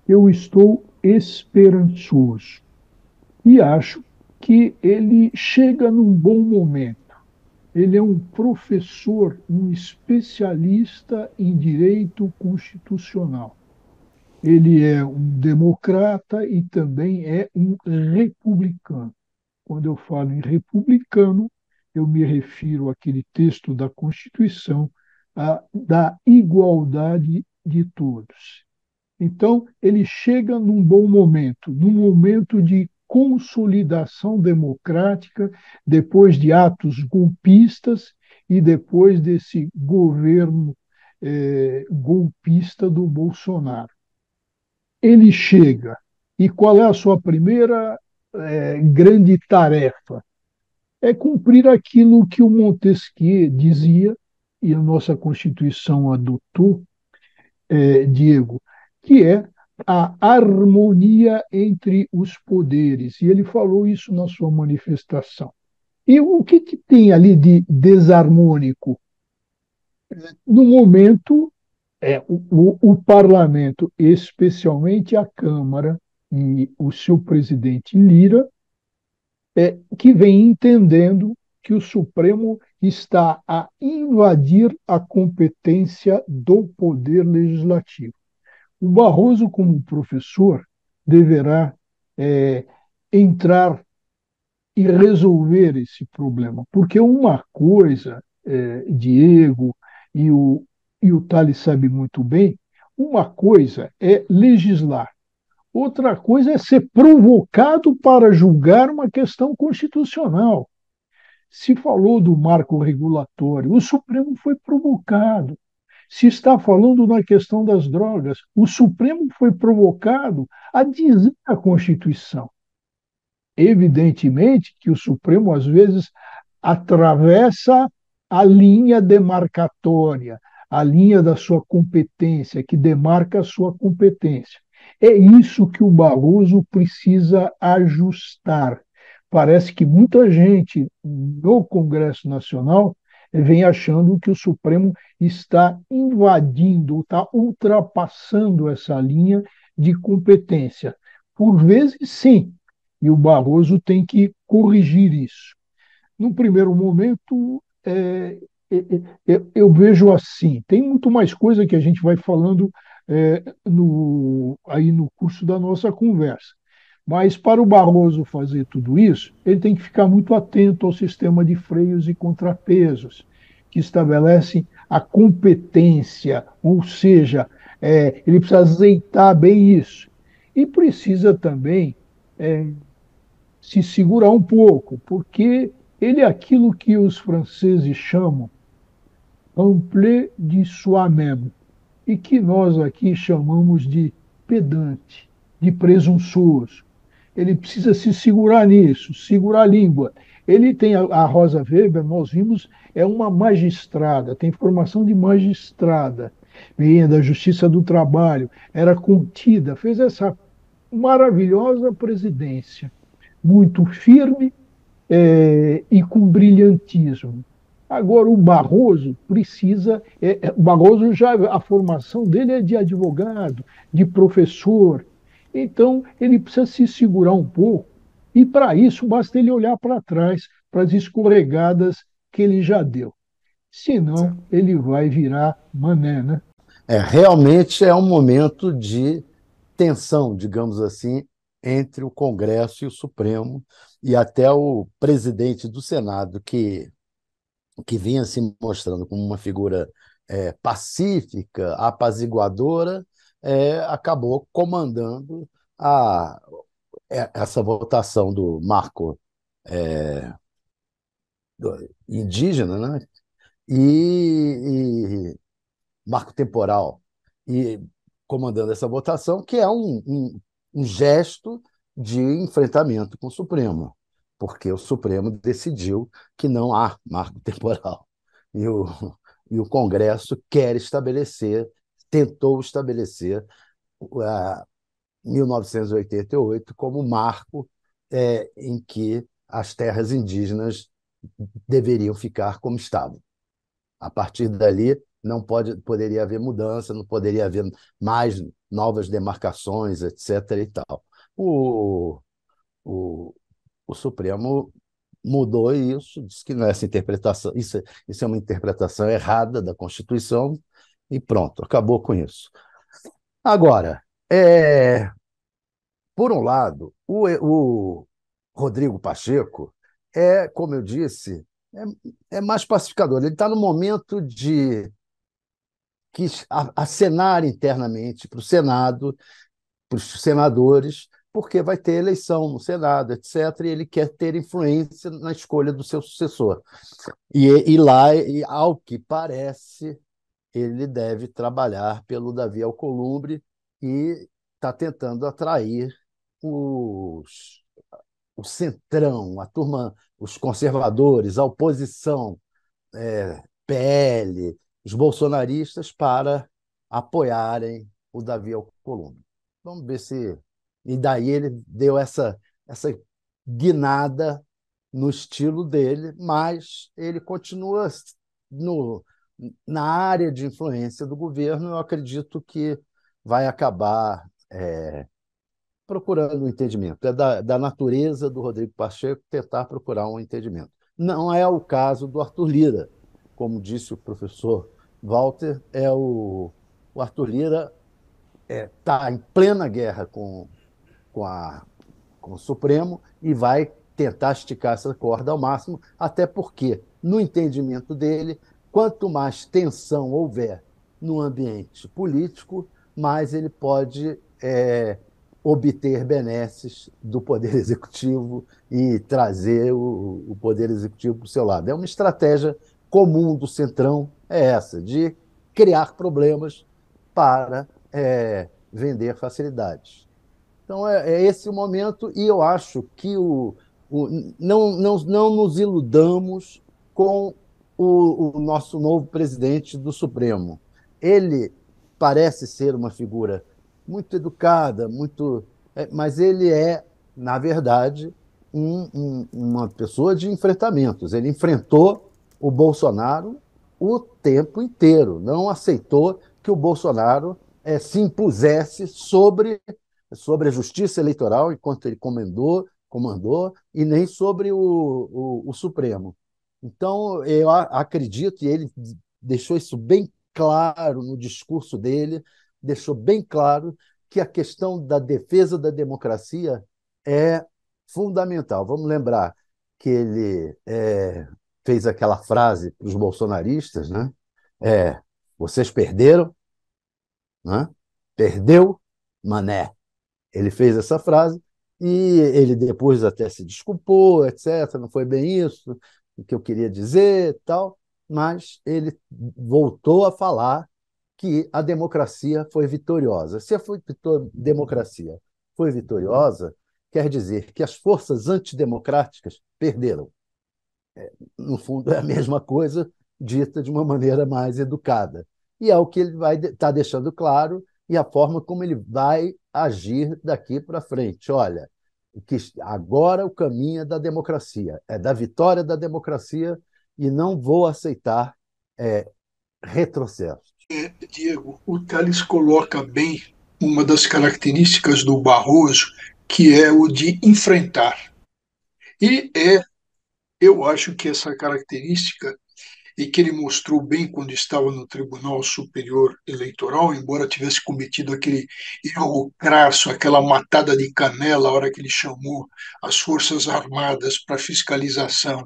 Eu estou esperançoso e acho que ele chega num bom momento. Ele é um professor, um especialista em direito constitucional. Ele é um democrata e também é um republicano. Quando eu falo em republicano, eu me refiro àquele texto da Constituição, da igualdade de todos. Então, ele chega num bom momento, num momento de consolidação democrática, depois de atos golpistas e depois desse governo golpista do Bolsonaro. Ele chega, e qual é a sua primeira grande tarefa? É cumprir aquilo que o Montesquieu dizia, e a nossa Constituição adotou, Diego, que é a harmonia entre os poderes. E ele falou isso na sua manifestação. E o que, que tem ali de desarmônico? No momento, o parlamento, especialmente a Câmara e o seu presidente Lira, que vem entendendo que o Supremo está a invadir a competência do Poder Legislativo. O Barroso, como professor, deverá é, entrar e resolver esse problema, porque uma coisa, Diego e o Tales sabe muito bem, uma coisa é legislar, outra coisa é ser provocado para julgar uma questão constitucional. Se falou do marco regulatório, o Supremo foi provocado. Se está falando na questão das drogas, o Supremo foi provocado a dizer a Constituição. Evidentemente que o Supremo, às vezes, atravessa a linha demarcatória, a linha da sua competência, que demarca a sua competência. É isso que o Barroso precisa ajustar. Parece que muita gente no Congresso Nacional vem achando que o Supremo está invadindo, está ultrapassando essa linha de competência. Por vezes, sim, e o Barroso tem que corrigir isso. No primeiro momento, eu vejo assim, tem muito mais coisa que a gente vai falando aí no curso da nossa conversa. Mas para o Barroso fazer tudo isso, ele tem que ficar muito atento ao sistema de freios e contrapesos, que estabelecem a competência, ou seja, ele precisa azeitar bem isso. E precisa também é, se segurar um pouco, porque ele é aquilo que os franceses chamam ample de soi-même, e que nós aqui chamamos de pedante, de presunçoso. Ele precisa se segurar nisso, segurar a língua. Ele tem a Rosa Weber, nós vimos, é uma magistrada, tem formação de magistrada, vinha da Justiça do Trabalho, era contida, fez essa maravilhosa presidência, muito firme e com brilhantismo. Agora, o Barroso precisa. O Barroso já, a formação dele é de advogado, de professor. Então, ele precisa se segurar um pouco. E, para isso, basta ele olhar para trás, para as escorregadas que ele já deu. Senão, ele vai virar mané, né? Realmente é um momento de tensão, digamos assim, entre o Congresso e o Supremo, e até o presidente do Senado, que vinha se mostrando como uma figura pacífica, apaziguadora, acabou comandando a, essa votação do marco indígena, né? E marco temporal, e comandando essa votação, que é um gesto de enfrentamento com o Supremo, porque o Supremo decidiu que não há marco temporal. E o, e o Congresso quer estabelecer, tentou estabelecer a 1988 como marco em que as terras indígenas deveriam ficar como estavam. A partir dali, poderia haver mudança, não poderia haver mais novas demarcações, etc. e tal. O, o, o Supremo mudou isso, disse que essa interpretação, isso é uma interpretação errada da Constituição, e pronto, acabou com isso. Agora, por um lado, o Rodrigo Pacheco como eu disse, é mais pacificador. Ele está no momento de acenar internamente para o Senado, para os senadores, porque vai ter eleição no Senado, etc., e ele quer ter influência na escolha do seu sucessor. E lá, ao que parece, ele deve trabalhar pelo Davi Alcolumbre e está tentando atrair os, o centrão, a turma, os conservadores, a oposição, PL, os bolsonaristas, para apoiarem o Davi Alcolumbre. Vamos ver se. E daí ele deu essa guinada no estilo dele, mas ele continua no, na área de influência do governo. Eu acredito que vai acabar procurando um entendimento. É da natureza do Rodrigo Pacheco tentar procurar um entendimento. Não é o caso do Arthur Lira. Como disse o professor Walter, o Arthur Lira está em plena guerra com, a, com o Supremo e vai tentar esticar essa corda ao máximo, até porque, no entendimento dele, quanto mais tensão houver no ambiente político, mais ele pode obter benesses do Poder Executivo e trazer o Poder Executivo para o seu lado. É uma estratégia comum do Centrão, essa, de criar problemas para vender facilidades. Então, é esse o momento, e eu acho que não nos iludamos com o nosso novo presidente do Supremo. Ele parece ser uma figura muito educada, mas ele na verdade, uma pessoa de enfrentamentos. Ele enfrentou o Bolsonaro o tempo inteiro, não aceitou que o Bolsonaro se impusesse sobre a justiça eleitoral, enquanto ele comandou e nem sobre o Supremo. Então, eu acredito, e ele deixou isso bem claro no discurso dele, deixou bem claro que a questão da defesa da democracia é fundamental. Vamos lembrar que ele fez aquela frase para os bolsonaristas, né? Vocês perderam, né? Perdeu, mané. Ele fez essa frase e ele depois até se desculpou, etc. Não foi bem isso o que eu queria dizer, tal, mas ele voltou a falar que a democracia foi vitoriosa. Se a democracia foi vitoriosa, quer dizer que as forças antidemocráticas perderam. No fundo, é a mesma coisa, dita de uma maneira mais educada. E é o que ele vai estar deixando claro e a forma como ele vai agir daqui para frente. Olha, agora o caminho é da democracia, é da vitória da democracia, e não vou aceitar retrocessos. Diego, o Tales coloca bem uma das características do Barroso, que é o de enfrentar. E eu acho que essa característica, e que ele mostrou bem quando estava no Tribunal Superior Eleitoral, embora tivesse cometido aquele erro crasso, aquela matada de canela, a hora que ele chamou as Forças Armadas para fiscalização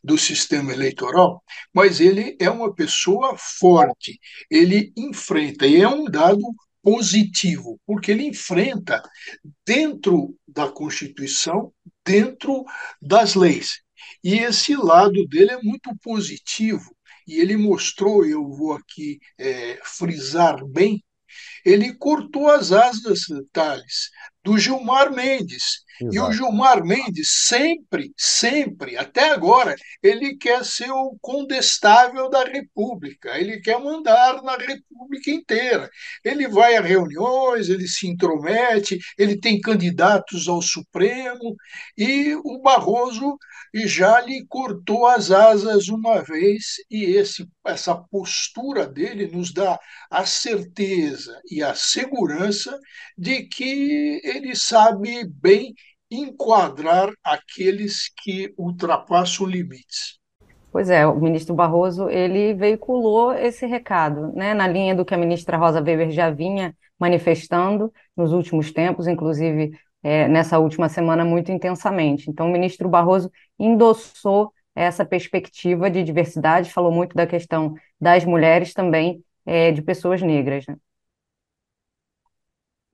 do sistema eleitoral, mas ele é uma pessoa forte, ele enfrenta, e é um dado positivo, porque ele enfrenta dentro da Constituição, dentro das leis. E esse lado dele é muito positivo, e ele mostrou, eu vou aqui frisar bem, ele cortou as asas, Thales, do Gilmar Mendes, E o exato. Gilmar Mendes sempre, sempre, até agora, ele quer ser o condestável da República, ele quer mandar na República inteira. Ele vai a reuniões, ele se intromete, ele tem candidatos ao Supremo, e o Barroso já lhe cortou as asas uma vez, e essa postura dele nos dá a certeza e a segurança de que ele sabe bem enquadrar aqueles que ultrapassam limites. Pois é, o ministro Barroso, ele veiculou esse recado, né, na linha do que a ministra Rosa Weber já vinha manifestando nos últimos tempos, inclusive nessa última semana muito intensamente. Então, o ministro Barroso endossou essa perspectiva de diversidade, falou muito da questão das mulheres também, de pessoas negras, né?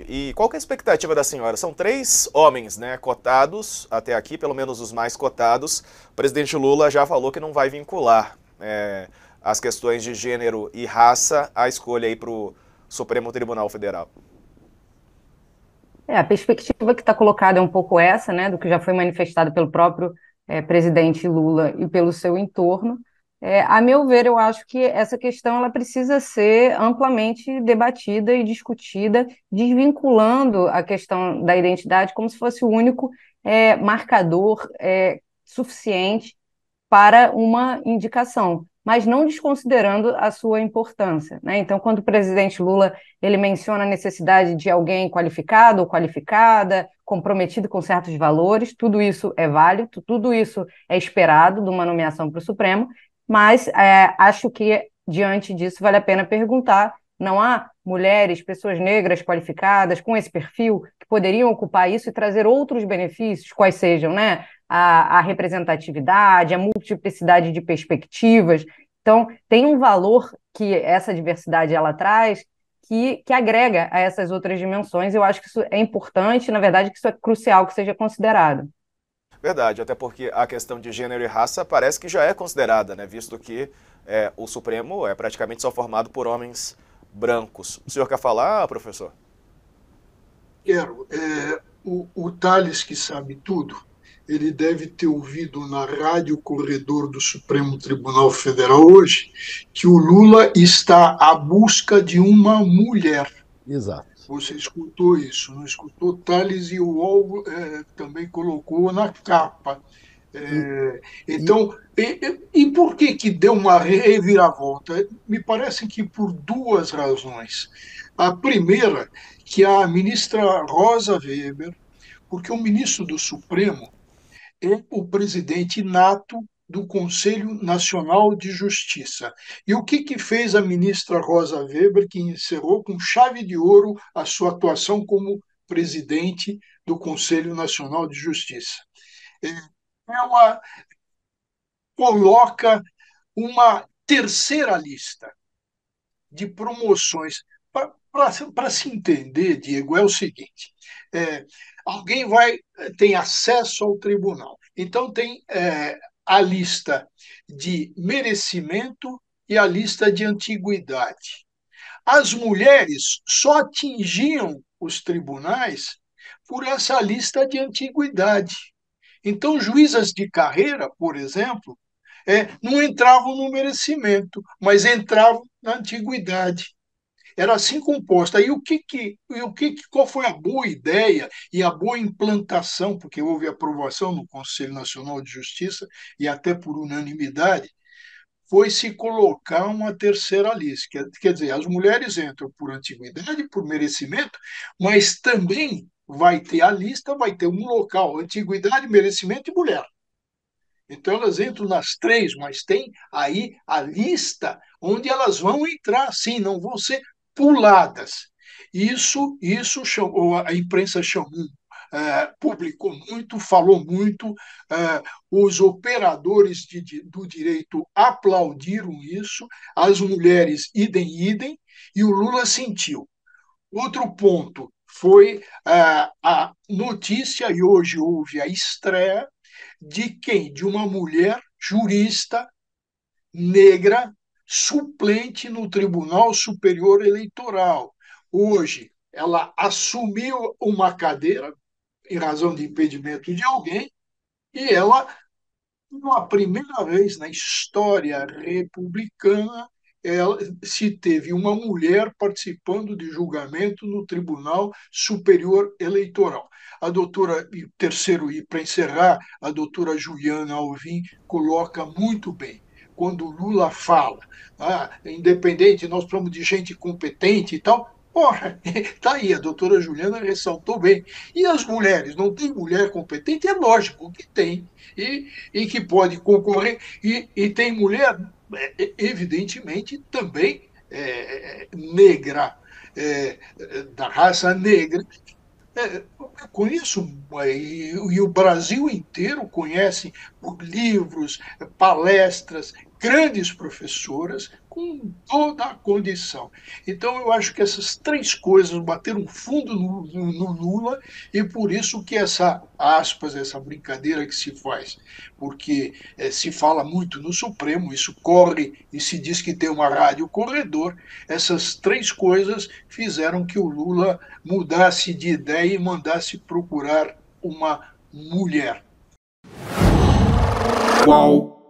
E qual que é a expectativa da senhora? São três homens, né, cotados até aqui, pelo menos os mais cotados. O presidente Lula já falou que não vai vincular as questões de gênero e raça à escolha aí para o Supremo Tribunal Federal. A perspectiva que está colocada é um pouco essa, né, do que já foi manifestado pelo próprio presidente Lula e pelo seu entorno. A meu ver, eu acho que essa questão ela precisa ser amplamente debatida e discutida, desvinculando a questão da identidade como se fosse o único marcador suficiente para uma indicação, mas não desconsiderando a sua importância, né? Então, quando o presidente Lula ele menciona a necessidade de alguém qualificado ou qualificada, comprometido com certos valores, tudo isso é válido, tudo isso é esperado de uma nomeação para o Supremo, mas acho que, diante disso, vale a pena perguntar, não há mulheres, pessoas negras qualificadas com esse perfil que poderiam ocupar isso e trazer outros benefícios, quais sejam, né? A representatividade, a multiplicidade de perspectivas. Então, tem um valor que essa diversidade ela traz que agrega a essas outras dimensões. Eu acho que isso é importante, na verdade, que isso é crucial que seja considerado. Verdade, até porque a questão de gênero e raça parece que já é considerada, né, visto que o Supremo é praticamente só formado por homens brancos. O senhor quer falar, professor? Quero. O Tales, que sabe tudo, ele deve ter ouvido na Rádio Corredor do Supremo Tribunal Federal hoje que o Lula está à busca de uma mulher. Exato. Você escutou isso, não escutou? Tales e o UOL também colocou na capa. E, e Então, e por que deu uma reviravolta? Me parece que por duas razões. A primeira, que a ministra Rosa Weber, porque o ministro do Supremo é o presidente nato do Conselho Nacional de Justiça. E o que fez a ministra Rosa Weber, que encerrou com chave de ouro a sua atuação como presidente do Conselho Nacional de Justiça? Ela coloca uma terceira lista de promoções. Para se entender, Diego, é o seguinte: é, alguém tem acesso ao tribunal, então tem a lista de merecimento e a lista de antiguidade. As mulheres só atingiam os tribunais por essa lista de antiguidade. Então, juízas de carreira, por exemplo, não entravam no merecimento, mas entravam na antiguidade. Era assim composta. E qual foi a boa ideia e a boa implantação, porque houve aprovação no Conselho Nacional de Justiça e até por unanimidade, foi se colocar uma terceira lista. Quer dizer, as mulheres entram por antiguidade, por merecimento, mas também vai ter a lista, vai ter um local, antiguidade, merecimento e mulher. Então elas entram nas três, mas tem aí a lista onde elas vão entrar, sim, não vão ser puladas. Isso chamou, a imprensa chamou, publicou muito, falou muito, os operadores do direito aplaudiram isso, as mulheres idem, idem, e o Lula sentiu. Outro ponto foi a notícia, e hoje houve a estreia, de quem? De uma mulher jurista negra suplente no Tribunal Superior Eleitoral. Hoje, ela assumiu uma cadeira, em razão de impedimento de alguém, e ela, pela primeira vez na história republicana, se teve uma mulher participando de julgamento no Tribunal Superior Eleitoral. A doutora, terceiro, e para encerrar, a doutora Juliana Alvim coloca muito bem. Quando Lula fala, independente, nós precisamos de gente competente e tal, porra, tá aí, a doutora Juliana ressaltou bem. E as mulheres? Não tem mulher competente? É lógico que tem. E que pode concorrer, e tem mulher, evidentemente, também negra, da raça negra. Eu conheço, e o Brasil inteiro conhece livros, palestras, grandes professoras com toda a condição. Então, eu acho que essas três coisas bateram fundo no Lula, e por isso que essa brincadeira que se faz, porque se fala muito no Supremo, isso corre e se diz que tem uma rádio corredor, essas três coisas fizeram que o Lula mudasse de ideia e mandasse procurar uma mulher. Qual?